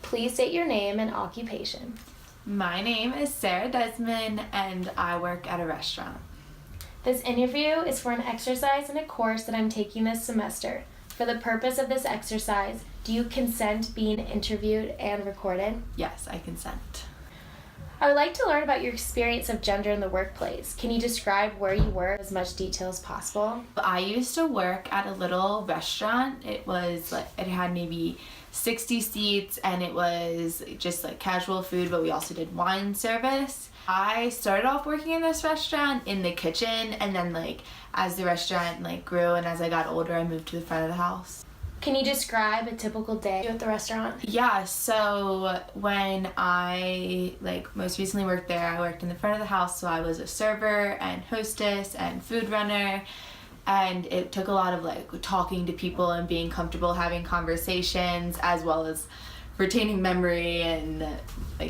Please state your name and occupation. My name is Sarah Desmond, and I work at a restaurant. This interview is for an exercise in a course that I'm taking this semester. For the purpose of this exercise, do you consent being interviewed and recorded? Yes, I consent. I would like to learn about your experience of gender in the workplace. Can you describe where you were in as much detail as possible? I used to work at a little restaurant. It had maybe 60 seats, and it was just like casual food, but we also did wine service. I started off working in this restaurant in the kitchen, and then as the restaurant grew and as I got older, I moved to the front of the house. Can you describe a typical day at the restaurant? Yeah, so when I most recently worked there, I worked in the front of the house, so I was a server and hostess and food runner, and it took a lot of talking to people and being comfortable having conversations, as well as retaining memory and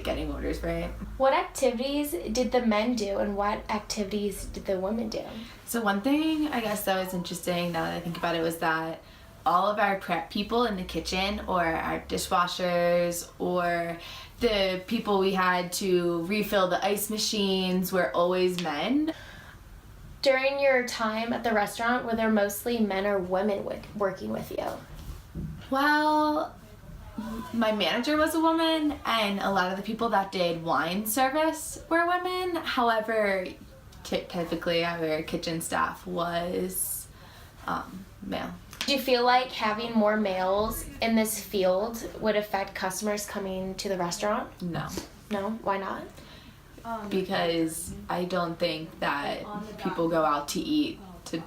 getting orders right. What activities did the men do and what activities did the women do? So one thing I guess that was interesting now that I think about it was that all of our prep people in the kitchen, or our dishwashers, or the people we had to refill the ice machines, were always men. During your time at the restaurant, were there mostly men or women working with you? Well, my manager was a woman, and a lot of the people that did wine service were women. However, typically our kitchen staff was male. Do you feel like having more males in this field would affect customers coming to the restaurant? No. No? Why not? Because I don't think that people go out to eat to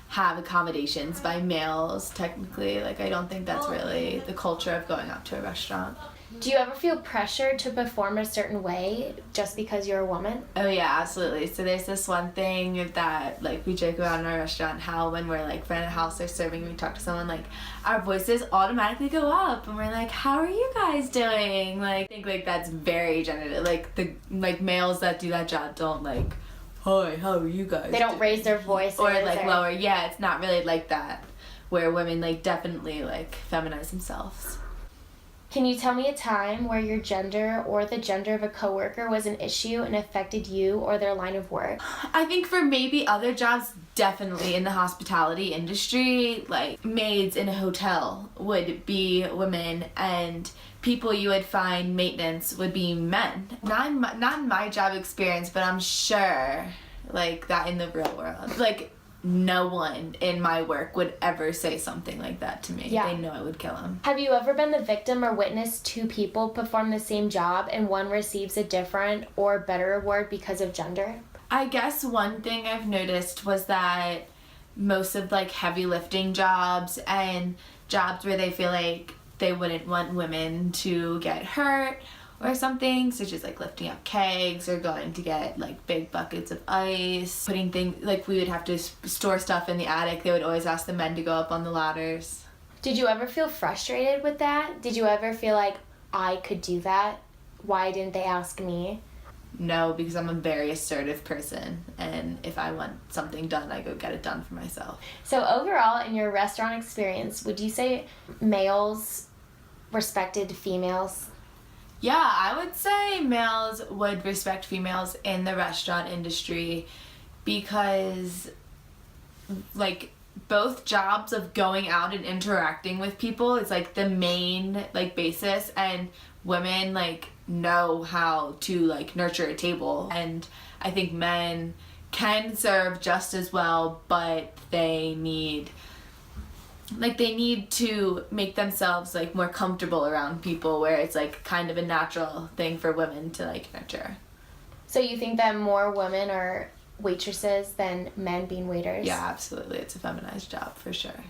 have accommodations by males technically. I don't think that's really the culture of going out to a restaurant. Do you ever feel pressure to perform a certain way just because you're a woman? Oh yeah, absolutely. So there's this one thing that we joke about in our restaurant, how when we're front of the house or serving, we talk to someone, our voices automatically go up and we're like, how are you guys doing? I think that's very gender. The males that do that job don't hi, how are you guys? They don't raise their voice or lower. Yeah, it's not really like that, where women definitely feminize themselves. Can you tell me a time where your gender or the gender of a coworker was an issue and affected you or their line of work? I think for maybe other jobs, definitely in the hospitality industry, maids in a hotel would be women, and people you would find maintenance would be men. Not in my job experience, but I'm sure that in the real world. No one in my work would ever say something like that to me. Yeah. They know it would kill them. Have you ever been the victim or witnessed two people perform the same job and one receives a different or better award because of gender? I guess one thing I've noticed was that most of heavy lifting jobs and jobs where they feel they wouldn't want women to get hurt or something, such as lifting up kegs or going to get big buckets of ice, putting things we would have to store stuff in the attic. They would always ask the men to go up on the ladders. Did you ever feel frustrated with that? Did you ever feel I could do that? Why didn't they ask me? No, because I'm a very assertive person, and if I want something done, I go get it done for myself. So overall, in your restaurant experience, would you say males respected females? Yeah, I would say males would respect females in the restaurant industry because, both jobs of going out and interacting with people is, the main, basis, and women, know how to, nurture a table. And I think men can serve just as well, but they need to make themselves more comfortable around people, where it's kind of a natural thing for women to nurture. So you think that more women are waitresses than men being waiters? Yeah, absolutely. It's a feminized job for sure.